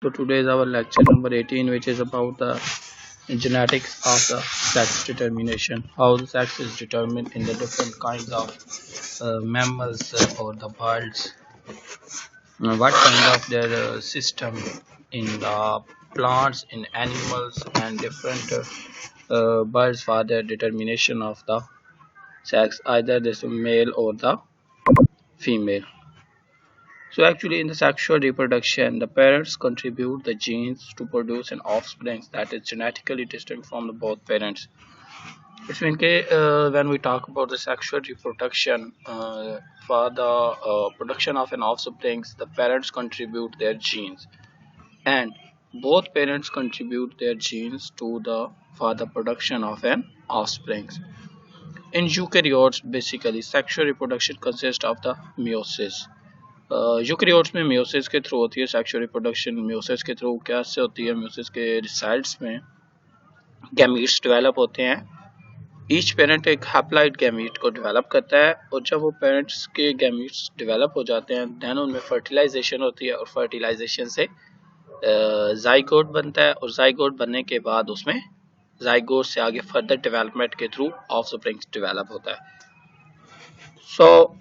So today is our lecture number 18, which is about the genetics of the sex determination, how the sex is determined in the different kinds of mammals or the birds, what kind of their system in the plants, in animals, and different birds for their determination of the sex, either this male or the female. So actually in the sexual reproduction, the parents contribute the genes to produce an offspring that is genetically distinct from the both parents. Which means when we talk about the sexual reproduction, for the production of an offspring, the parents contribute their genes, and both parents contribute their genes to the for the production of an offspring. In eukaryotes, basically sexual reproduction consists of the meiosis. Eukaryotes में meiosis के through होती है sexual reproduction. Meiosis के through क्या से होती है? Meiosis के रिजल्ट्स में गैमीट्स डेवलप होते हैं। ईच पेरेंट एक हैप्लॉइड गैमीट को डेवलप करता है, और जब वो पेरेंट्स के गैमीट्स डेवलप हो जाते हैं देन उनमें फर्टिलाइजेशन होती है, और फर्टिलाइजेशन से जाइगोट बनता है, और जाइगोट बनने के बाद उसमें जाइगोट से आगे फर्दर डेवलपमेंट के थ्रू ऑफस्प्रिंग डेवलप होता है। सो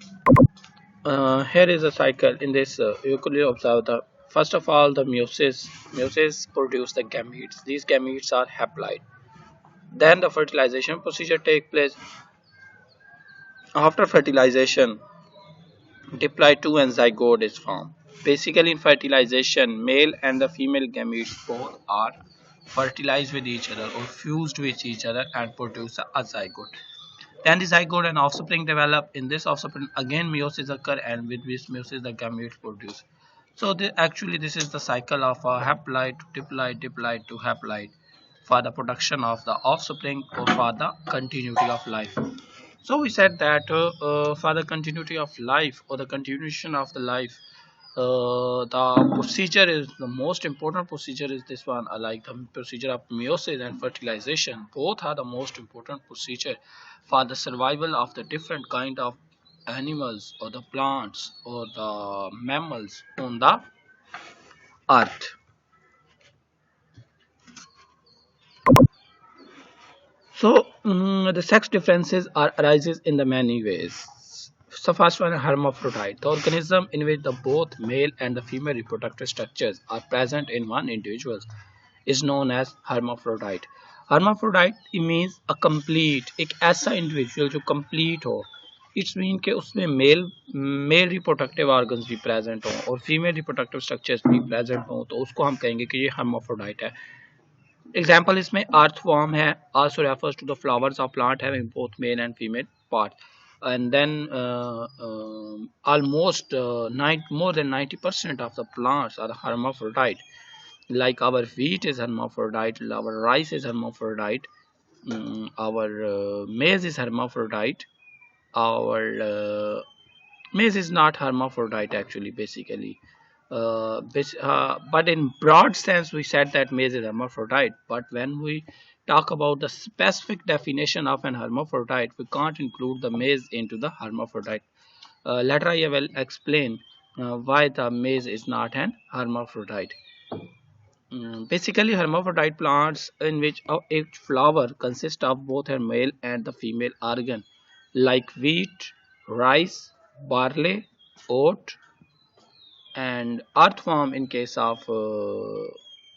here is a cycle in this. You could observe the first of all the meiosis produce the gametes. These gametes are haploid. Then the fertilization procedure take place. After fertilization, diploid 2 and zygote is formed. Basically in fertilization, male and the female gametes both are fertilized with each other or fused with each other and produce a zygote. Then the zygote and offspring develop. In this offspring again meiosis occur, and with this meiosis the gametes produce. So actually this is the cycle of a haploid to diploid, diploid to haploid for the production of the offspring or for the continuity of life. So we said that for the continuity of life or the continuation of the life, the procedure is the most important procedure is this one, like the procedure of meiosis and fertilization. Both are the most important procedure for the survival of the different kind of animals or the plants or the mammals on the earth. So the sex differences arises in the many ways. So first one, hermaphrodite, the organism in which the both male and the female reproductive structures are present in one individual is known as hermaphrodite. hermaphrodite means a complete, एक ऐसा individual जो complete हो। It's mean के उसमें male reproductive organs भी present हो और female reproductive structures भी प्रेजेंट हो, तो उसको हम कहेंगे कि ये hermaphrodite है। एग्जाम्पल इसमें earthworm है, also refers to the flowers of plant having both male and female parts. And then almost more than 90% of the plants are hermaphrodite. Like our wheat is hermaphrodite, our rice is hermaphrodite, our maize is hermaphrodite, our maize is not hermaphrodite actually, basically. But in broad sense we said that maize is hermaphrodite, but when we talk about the specific definition of an hermaphrodite, we can't include the maize into the hermaphrodite. Later I will explain why the maize is not an hermaphrodite. Basically hermaphrodite plants in which each flower consists of both a male and the female organ, like wheat, rice, barley, oat, and earthworm in case of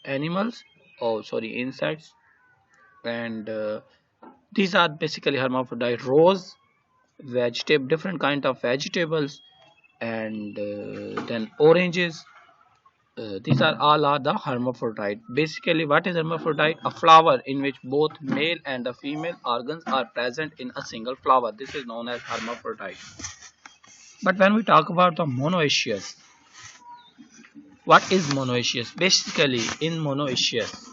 animals, insects, and these are basically hermaphrodite. Rose, vegetable, different kind of vegetables, and then oranges, these are all are the hermaphrodite. Basically what is hermaphrodite? A flower in which both male and the female organs are present in a single flower. This is known as hermaphrodite. But when we talk about the monoecious, what is monoecious? Basically in monoecious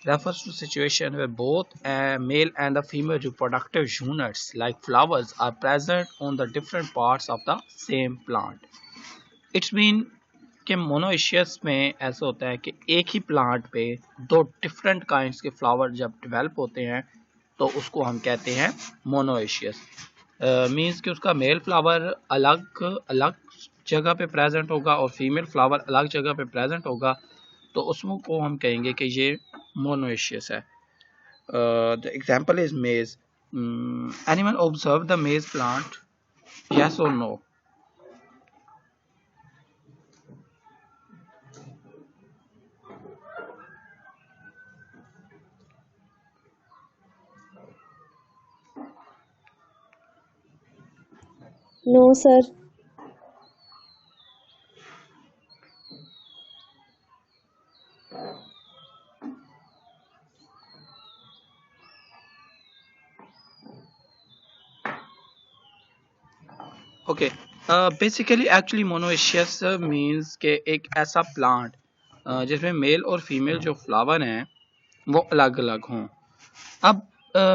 refers to situation where both a male and the female reproductive units like flowers are present on the different parts of the same plant. It's mean कि monoecious में ऐसा होता है कि एक ही plant पे दो different kinds के फ्लावर जब डेवलप होते हैं तो उसको हम कहते हैं मोनोइशियस। मींस कि उसका मेल फ्लावर अलग अलग जगह पे प्रेजेंट होगा और फीमेल फ्लावर अलग जगह पे प्रेजेंट होगा, तो उसमें को हम कहेंगे कि ये मोनोएशियस है। The example is maize. Anyone observe the maize plant, yes or no? No, sir. Okay, basically actually monoecious means के एक ऐसा प्लांट जिसमें मेल और फीमेल जो फ्लावर हैं वो अलग अलग हों। अब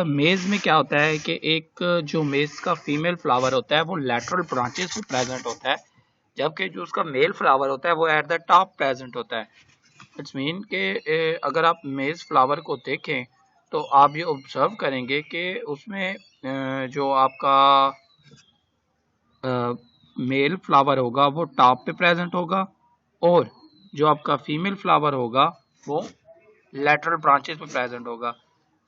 मेज में क्या होता है कि एक जो मेज का फीमेल फ्लावर होता है वो लैटरल ब्रांचेस में प्रेजेंट होता है, जबकि जो उसका मेल फ्लावर होता है वो एट द टॉप प्रेजेंट होता है। इट्स मीन कि अगर आप मेज फ्लावर को देखें तो आप ये ऑब्जर्व करेंगे कि उसमें जो आपका मेल फ्लावर होगा वो टॉप पे प्रेजेंट होगा, और जो आपका फीमेल फ्लावर होगा वो लेटरल ब्रांचेस में प्रेजेंट होगा।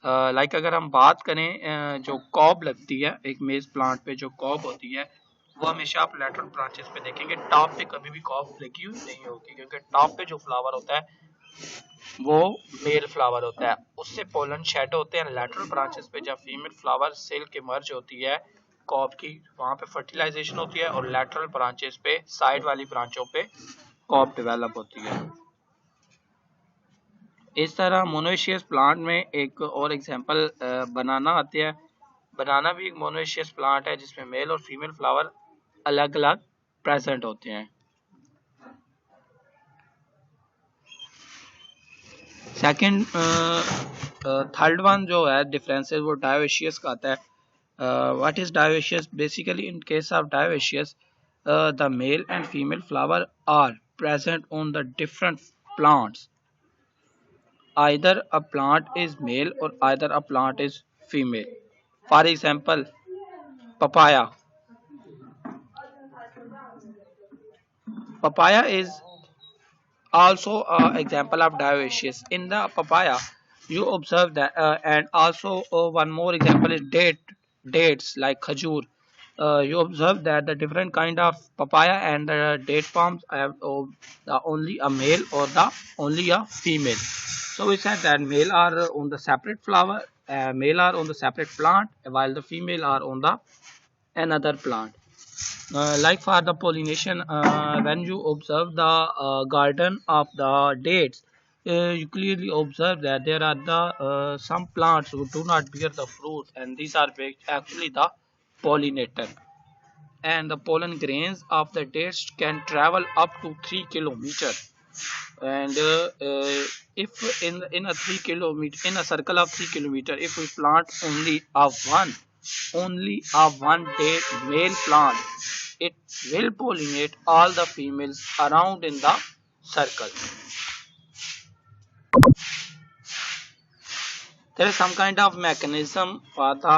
लाइक अगर हम बात करें जो कॉब लगती है एक मेज प्लांट पे, जो कॉब होती है वो हमेशा आप लेटरल ब्रांचेस पे देखेंगे, टॉप पे कभी भी कॉब लगी हुई नहीं होगी, क्योंकि टॉप पे जो फ्लावर होता है वो मेल फ्लावर होता है, उससे पोलन शेड होते हैं लेटरल ब्रांचेस पे। जब फीमेल फ्लावर सेल के मर्ज होती है कॉप की, वहां पे फर्टिलाइजेशन होती है और लेटरल ब्रांचेस पे साइड वाली ब्रांचों पे कॉप डेवलप होती है। इस तरह मोनोएशियस प्लांट में एक और एग्जांपल बनाना आते हैं। बनाना भी एक मोनोएशियस प्लांट है जिसमें मेल और फीमेल फ्लावर अलग अलग प्रेजेंट होते हैं। सेकंड थर्ड वन जो है डिफरेंसेस वो डायोशियस का आता है। What is dioecious? Basically, in case of dioecious, the male and female flower are present on the different plants. Either a plant is male or either a plant is female. For example, papaya. Papaya is also an example of dioecious. In the papaya, you observe that, and also one more example is dates like khajur. You observe that the different kind of papaya and the date palms have the only a male or the only a female. So we said that male are on the separate flower, male are on the separate plant, while the female are on the another plant. Like for the pollination, when you observe the garden of the dates, you clearly observe that there are the some plants who do not bear the fruit, and these are actually the pollinator. And the pollen grains of the dates can travel up to 3 kilometers. And if in a 3 kilometer, in a circle of 3 kilometers, if we plant only a one day male plant, it will pollinate all the females around in the circle. There is some kind of mechanism for the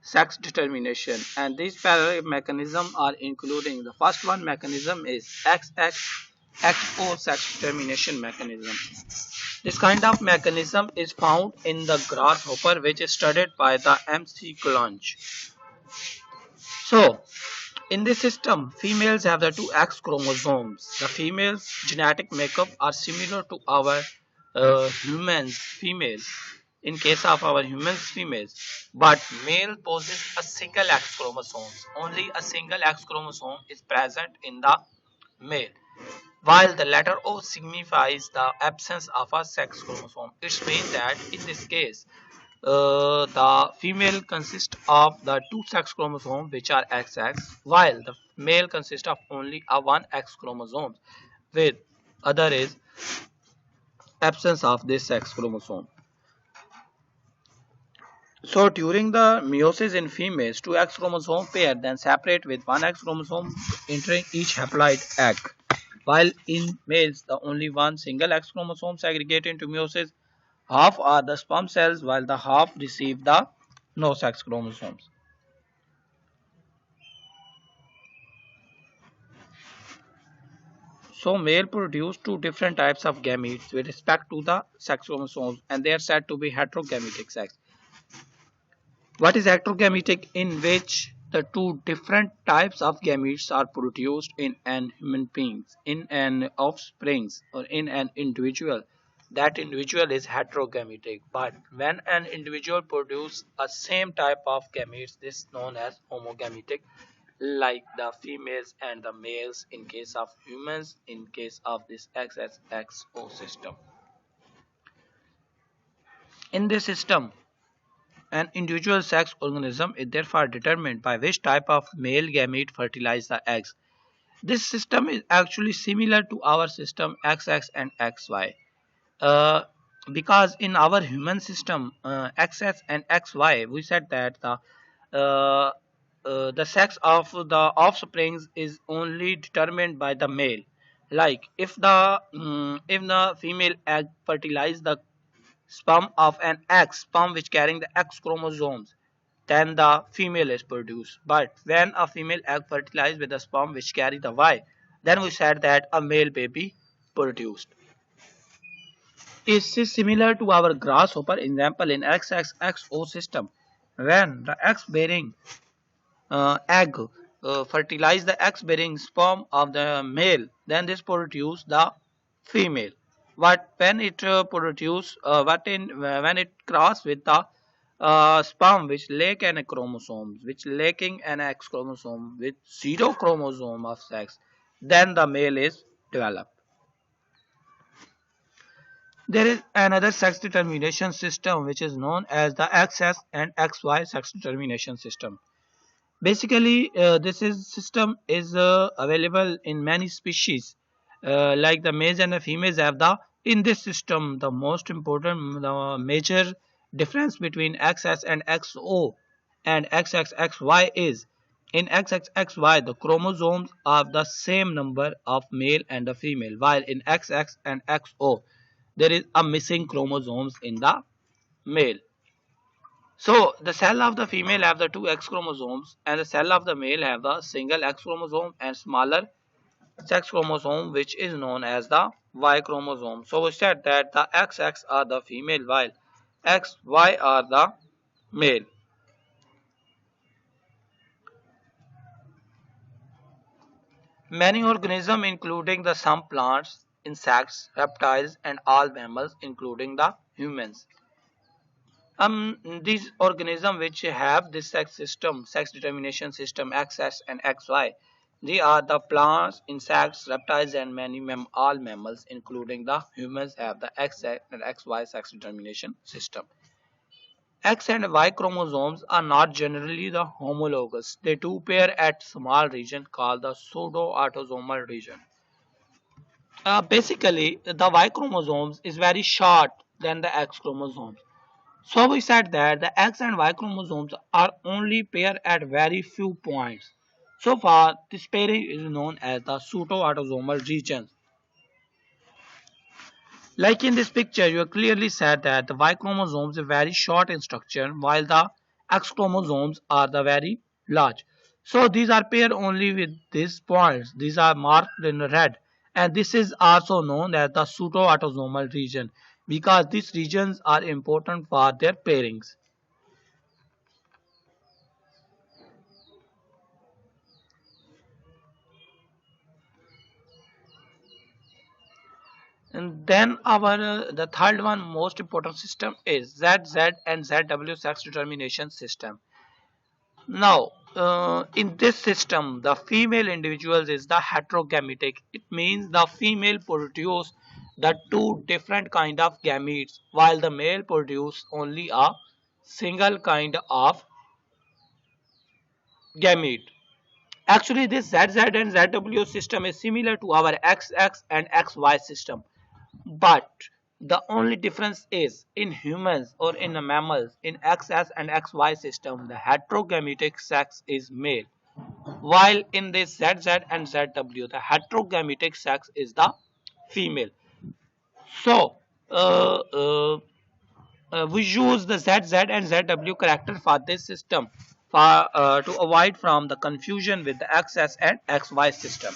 sex determination, and these parallel mechanisms are including the first one mechanism is XXXO sex determination mechanism. This kind of mechanism is found in the grasshopper, which is studied by the MC Clunch. So, in this system, females have the two X chromosomes. The female's genetic makeup are similar to our humans females. In case of our humans females, but male possesses a single X chromosome. Only a single X chromosome is present in the male, while the letter O signifies the absence of a sex chromosome. It means that in this case, the female consists of the two sex chromosomes which are XX, while the male consists of only a one X chromosome, with other is absence of this sex chromosome. So during the meiosis in females, two X chromosome pair then separate with one X chromosome entering each haploid egg, while in males the only one single X chromosome segregate into meiosis. Half are the sperm cells while the half receive the no sex chromosomes. So male produce two different types of gametes with respect to the sex chromosomes, and they are said to be heterogametic sex. What is heterogametic? In which the two different types of gametes are produced in an human being, in an offspring, or in an individual. That individual is heterogametic. But when an individual produces a same type of gametes, this is known as homogametic, like the females and the males in case of humans, in case of this XXXO system. In this system, an individual sex organism is therefore determined by which type of male gamete fertilize the eggs. This system is actually similar to our system XX and XY. Uh, because in our human system, XX and XY, we said that uh, the sex of the offsprings is only determined by the male. Like if the female egg fertilize the sperm of an X, sperm which carrying the X chromosomes, then the female is produced. But when a female egg fertilized with the sperm which carry the Y, then we said that a male baby produced. This is similar to our grasshopper example in XXXO system. When the X-bearing egg fertilize the X-bearing sperm of the male, then this produce the female. But when it when it cross with the sperm which lack an chromosome, which lacking an X chromosome with zero chromosome of sex, then the male is developed. There is another sex determination system which is known as the XX and XY sex determination system. Basically, this is system is available in many species. Like the males and the females have the in this system the most important the major difference between XX and XO and XXXY is in XXXY the chromosomes are the same number of male and the female, while in XX and XO there is a missing chromosomes in the male. So the cell of the female have the two X chromosomes and the cell of the male have the single X chromosome and smaller sex chromosome which is known as the Y chromosome. So we said that the XX are the female while XY are the male. Many organisms including the some plants, insects, reptiles and all mammals including the humans, these organisms which have this sex system, sex determination system XX and XY, they are the plants, insects, reptiles and many all mammals including the humans have the XX and XY sex determination system. X and Y chromosomes are not generally the homologous. They do pair at small region called the pseudo-autosomal region. Basically, the Y chromosomes is very short than the X chromosomes. So we said that the X and Y chromosomes are only paired at very few points. So far, this pairing is known as the pseudo-autosomal region. Like in this picture, you clearly said that the Y chromosomes are very short in structure, while the X chromosomes are the very large. So these are paired only with these points. These are marked in red, and this is also known as the pseudo-autosomal region because these regions are important for their pairings. And then our the third one most important system is ZZ and ZW sex determination system. Now, in this system, the female individuals is the heterogametic. It means the female produce the two different kind of gametes, while the male produce only a single kind of gamete. Actually, this ZZ and ZW system is similar to our XX and XY system. But the only difference is in humans or in the mammals in XX and XY system the heterogametic sex is male, while in this ZZ and ZW the heterogametic sex is the female. So we use the ZZ and ZW character for this system for to avoid from the confusion with the XS and XY system.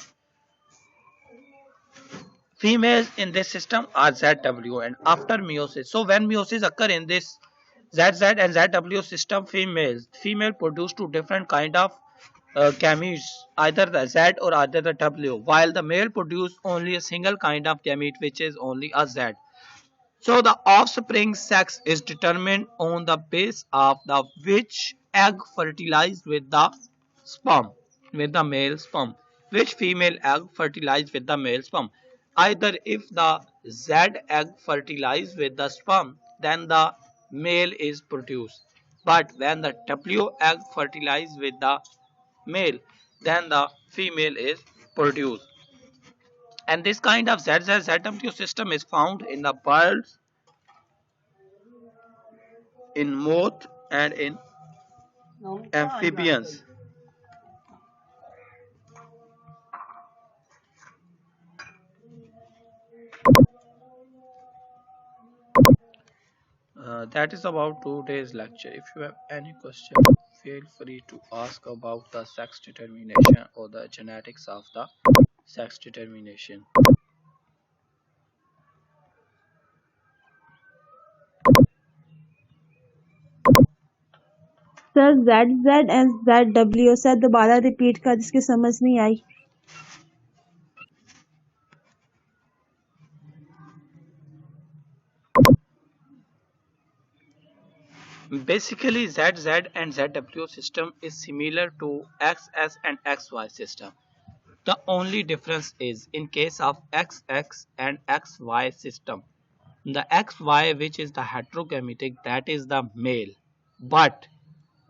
Females in this system are ZW and after meiosis. So when meiosis occur in this ZZ and ZW system, female produce two different kind of gametes, either the Z or either the W, while the male produce only a single kind of gamete, which is only a Z. So the offspring sex is determined on the base of the which egg fertilized with the sperm, with the male sperm, which female egg fertilized with the male sperm. Either if the Z egg fertilized with the sperm, then the male is produced. But when the W egg fertilized with the male, then the female is produced. And this kind of ZZZW system is found in the birds, in moth, and in amphibians. That is about today's lecture. If you have any question, feel free to ask about the sex determination or the genetics of the sex determination. Sir Z Z and Z W sir दोबारा repeat कर, जिसकी समझ नहीं आई। Basically, ZZ and ZW system is similar to XS and XY system. The only difference is in case of XX and XY system, the XY, which is the heterogametic, that is the male. But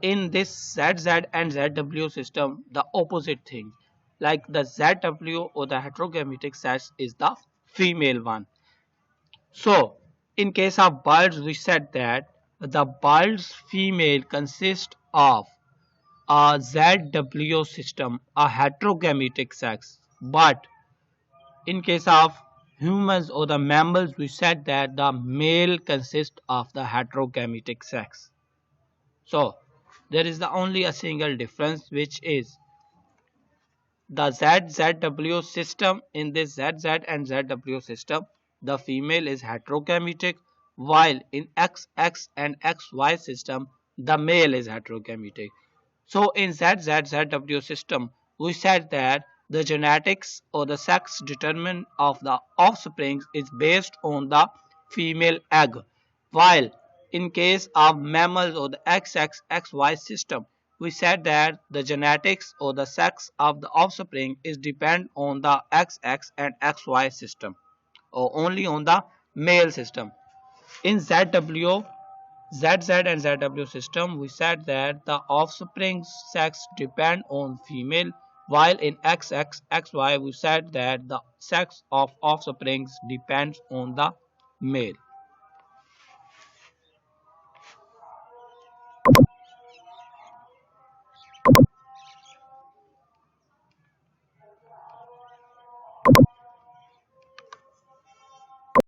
in this ZZ and ZW system, the opposite thing, like the ZW or the heterogametic sex is the female one. So in case of birds, we said that the bird's female consists of a ZW system, a heterogametic sex. But in case of humans or the mammals, we said that the male consists of the heterogametic sex. So there is the only a single difference, which is the ZZW system. In this ZZ and ZW system, the female is heterogametic, while in XX and XY system, the male is heterogametic. So in ZZZW system, we said that the genetics or the sex determinant of the offspring is based on the female egg, while in case of mammals or the XXXY system, we said that the genetics or the sex of the offspring is depend on the XX and XY system, or only on the male system. In ZZ and ZW system, we said that the offspring sex depend on female, while in XXXY we said that the sex of offspring depends on the male.